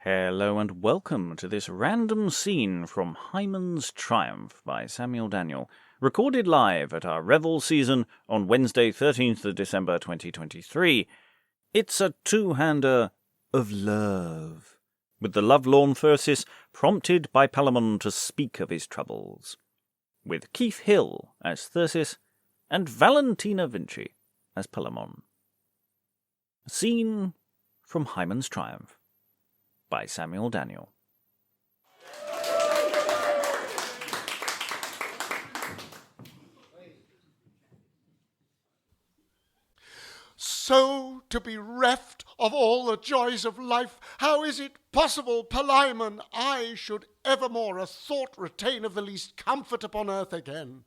Hello and welcome to this random scene from Hymen's Triumph by Samuel Daniel, recorded live at our Revels season on Wednesday 13th of December 2023. It's a two-hander of love, with the lovelorn Thirsis prompted by Palaemon to speak of his troubles, with Keith Hill as Thirsis and Valentina Vinci as Palaemon. A scene from Hymen's Triumph by Samuel Daniel. So to be reft of all the joys of life, how is it possible, Palaemon, I should evermore a thought retain of the least comfort upon earth again?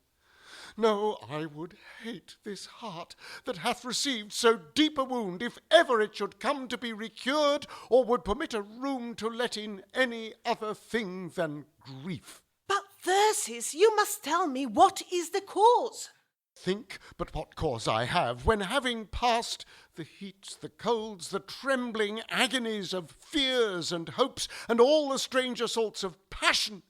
No, I would hate this heart that hath received so deep a wound, if ever it should come to be recured, or would permit a room to let in any other thing than grief. But Thirsis, you must tell me what is the cause. Think but what cause I have, when having passed the heats, the colds, the trembling agonies of fears and hopes, and all the strange assaults of passion,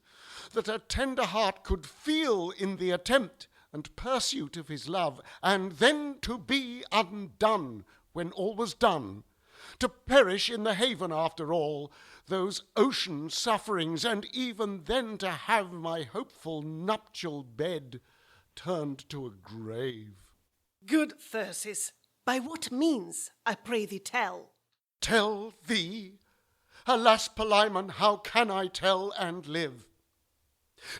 that a tender heart could feel in the attempt and pursuit of his love, and then to be undone when all was done, to perish in the haven after all those ocean sufferings, and even then to have my hopeful nuptial bed turned to a grave. Good Thirsis, by what means, I pray thee tell? Tell thee? Alas, Palaemon, how can I tell and live?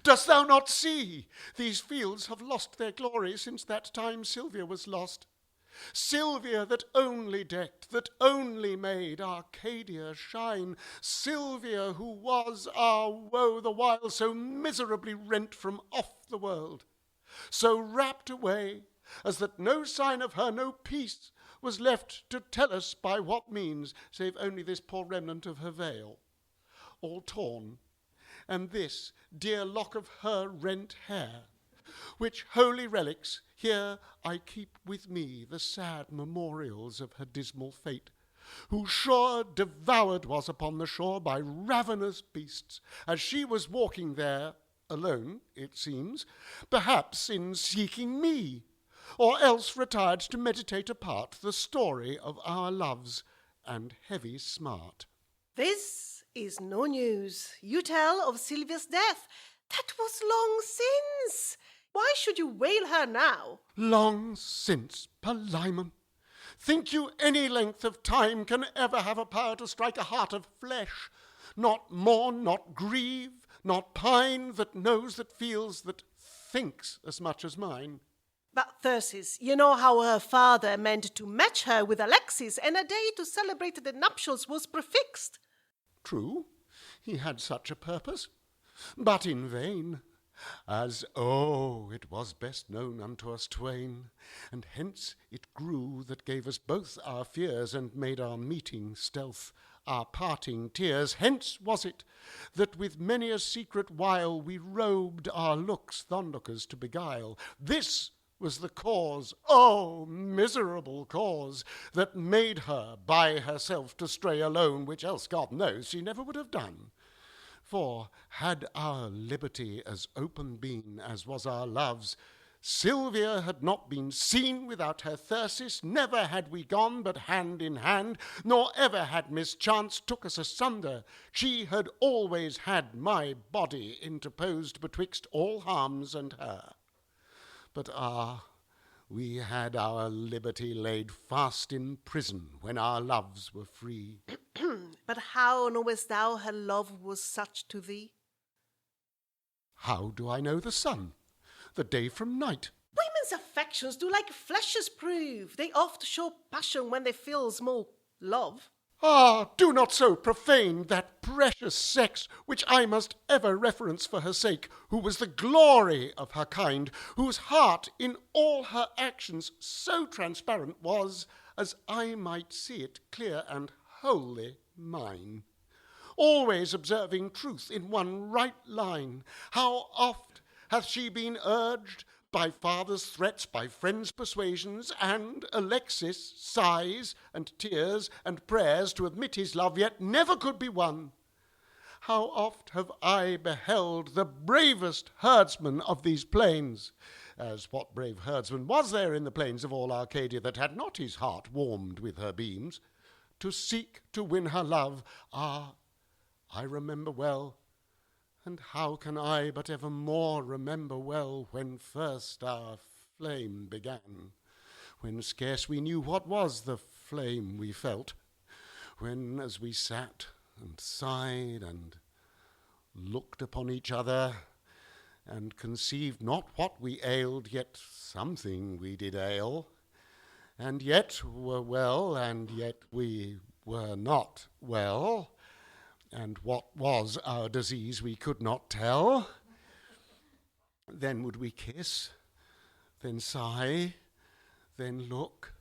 Dost thou not see? These fields have lost their glory since that time Sylvia was lost. Sylvia that only decked, that only made Arcadia shine. Sylvia who was our woe the while so miserably rent from off the world, so rapt away as that no sign of her, no peace was left to tell us by what means, save only this poor remnant of her veil, all torn, and this dear lock of her rent hair, which holy relics here I keep with me, the sad memorials of her dismal fate, who sure devoured was upon the shore by ravenous beasts, as she was walking there, alone, it seems, perhaps in seeking me, or else retired to meditate apart the story of our loves and heavy smart. This is no news. You tell of Sylvia's death. That was long since. Why should you wail her now? Long since, Palaemon. Think you any length of time can ever have a power to strike a heart of flesh? Not mourn, not grieve, not pine, that knows, that feels, that thinks as much as mine. But Thirsis, you know how her father meant to match her with Alexis, and a day to celebrate the nuptials was prefixed. True, he had such a purpose, but in vain, as, it was best known unto us twain, and hence it grew that gave us both our fears, and made our meeting stealth, our parting tears. Hence was it that with many a secret wile we robed our looks th' onlookers to beguile. This was the cause, miserable cause, that made her by herself to stray alone, which else God knows she never would have done. For had our liberty as open been as was our love's, Sylvia had not been seen without her Thirsis, never had we gone but hand in hand, nor ever had mischance took us asunder. She had always had my body interposed betwixt all harms and her. But we had our liberty laid fast in prison when our loves were free. But how knowest thou her love was such to thee? How do I know the sun, the day from night? Women's affections do like fleshes prove. They oft show passion when they feel small love. Do not so profane that precious sex, which I must ever reverence for her sake, who was the glory of her kind, whose heart in all her actions so transparent was, as I might see it clear and wholly mine. Always observing truth in one right line, how oft hath she been urged by father's threats, by friends' persuasions, and Alexis' sighs and tears and prayers to admit his love, yet never could be won. How oft have I beheld the bravest herdsman of these plains, as what brave herdsman was there in the plains of all Arcadia that had not his heart warmed with her beams, to seek to win her love? Ah, I remember well, and how can I but evermore remember well when first our flame began, when scarce we knew what was the flame we felt, when as we sat and sighed and looked upon each other, and conceived not what we ailed, yet something we did ail, and yet were well, and yet we were not well, and what was our disease we could not tell. Then would we kiss, then sigh, then look,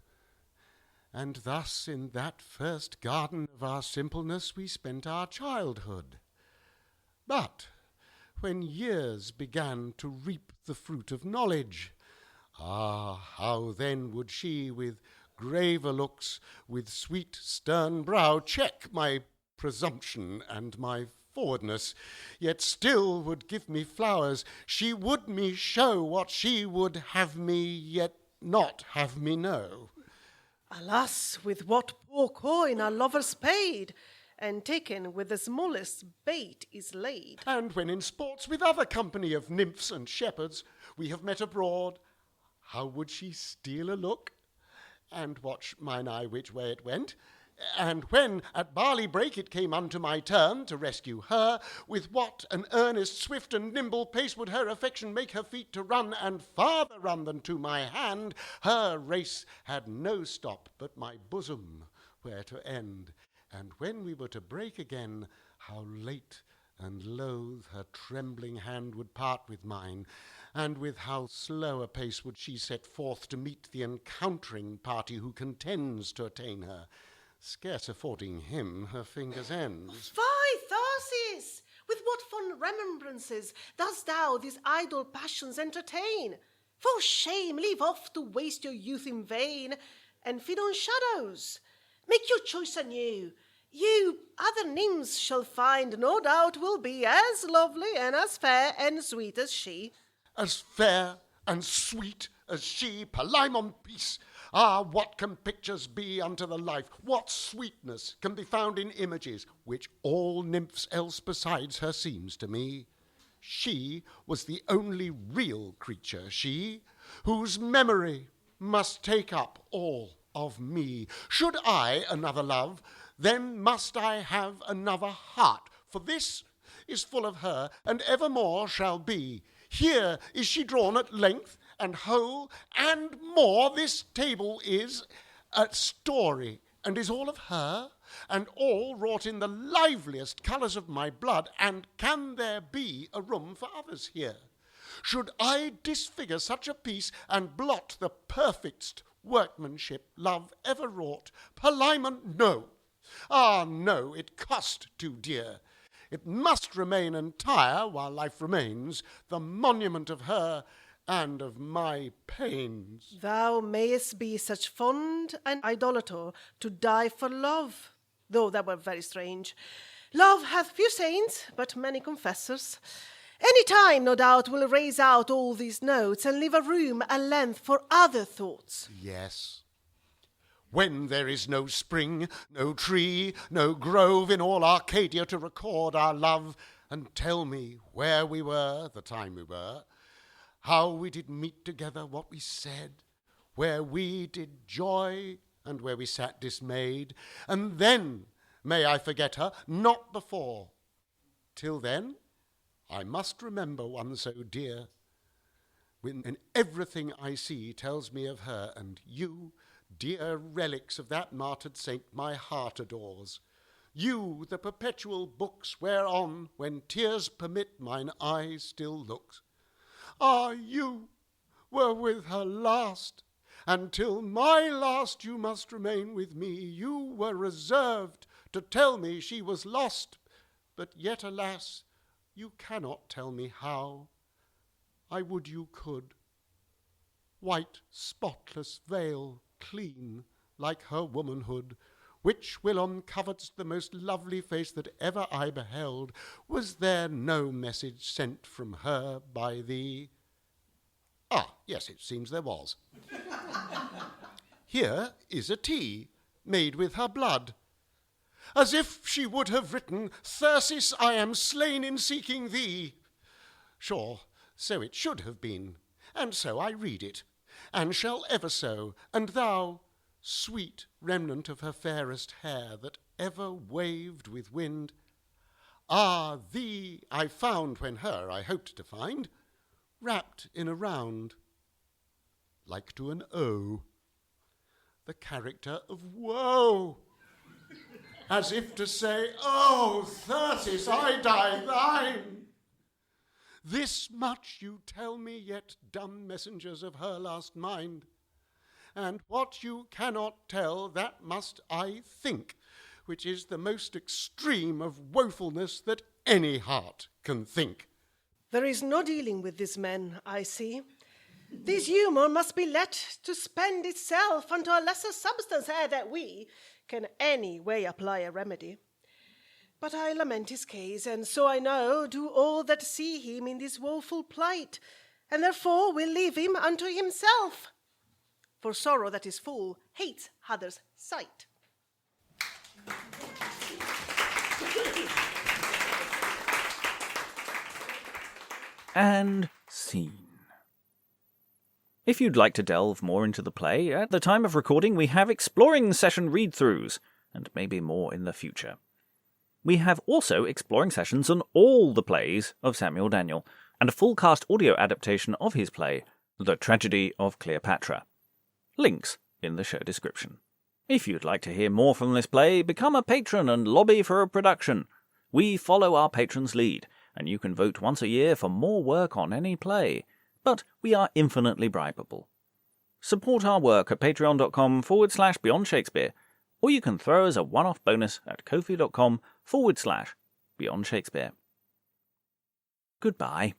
and thus in that first garden of our simpleness we spent our childhood. But when years began to reap the fruit of knowledge, ah, how then would she with graver looks, with sweet stern brow, check my presumption and my forwardness, yet still would give me flowers. She would me show what she would have me, yet not have me know. Alas, with what poor coin are lovers paid, and taken with the smallest bait is laid. And when in sports with other company of nymphs and shepherds we have met abroad, how would she steal a look, and watch mine eye which way it went? And when at barley break it came unto my turn to rescue her, with what an earnest, swift, and nimble pace would her affection make her feet to run, and farther run than to my hand, her race had no stop but my bosom where to end. And when we were to break again, how late and loath her trembling hand would part with mine, and with how slow a pace would she set forth to meet the encountering party who contends to attain her, scarce affording him her fingers' ends. Fie, Thirsis! With what fond remembrances dost thou these idle passions entertain? For shame, leave off to waste your youth in vain, and feed on shadows. Make your choice anew. You other nymphs shall find, no doubt will be as lovely and as fair and sweet as she. As fair and sweet as she, Palaemon peace! Ah, what can pictures be unto the life? What sweetness can be found in images, which all nymphs else besides her seems to me? She was the only real creature, she, whose memory must take up all of me. Should I another love, then must I have another heart, for this is full of her, and evermore shall be. Here is she drawn at length and whole, and more, this table is a story, and is all of her, and all wrought in the liveliest colours of my blood, and can there be a room for others here? Should I disfigure such a piece, and blot the perfectest workmanship love ever wrought? Palaemon, no. Ah, no, it cost too dear. It must remain entire, while life remains, the monument of her and of my pains. Thou mayest be such fond an idolator to die for love, though that were very strange. Love hath few saints, but many confessors. Any time, no doubt, will raise out all these notes, and leave a room a length for other thoughts. Yes. When there is no spring, no tree, no grove in all Arcadia to record our love, and tell me where we were the time we were, how we did meet together, what we said, where we did joy, and where we sat dismayed, and then may I forget her, not before. Till then, I must remember one so dear, when everything I see tells me of her, and you, dear relics of that martyred saint, my heart adores. You, the perpetual books whereon, when tears permit, mine eye still looks. Ah, you were with her last, and till my last you must remain with me. You were reserved to tell me she was lost, but yet, alas, you cannot tell me how. I would you could. White, spotless veil, clean, like her womanhood, which whilom coverts the most lovely face that ever I beheld, was there no message sent from her by thee? Ah, yes, it seems there was. Here is a tea, made with her blood, as if she would have written, Thirsis, I am slain in seeking thee. Sure, so it should have been, and so I read it, and shall ever so, and thou, sweet remnant of her fairest hair that ever waved with wind, ah, thee I found when her I hoped to find, wrapped in a round, like to an O, the character of woe, as if to say, oh, Thirsis, I die thine. This much you tell me, yet dumb messengers of her last mind, and what you cannot tell, that must I think, which is the most extreme of woefulness that any heart can think. There is no dealing with these men, I see. This humour must be let to spend itself unto a lesser substance ere that we can any way apply a remedy. But I lament his case, and so I know do all that see him in this woeful plight, and therefore will leave him unto himself. For sorrow that is full hates others' sight. And scene. If you'd like to delve more into the play, at the time of recording we have exploring session read-throughs, and maybe more in the future. We have also exploring sessions on all the plays of Samuel Daniel, and a full cast audio adaptation of his play, The Tragedy of Cleopatra. Links in the show description. If you'd like to hear more from this play, become a patron and lobby for a production. We follow our patrons' lead, and you can vote once a year for more work on any play. But we are infinitely bribable. Support our work at patreon.com/Beyond Shakespeare, or you can throw us a one-off bonus at ko-fi.com/Beyond Shakespeare. Goodbye.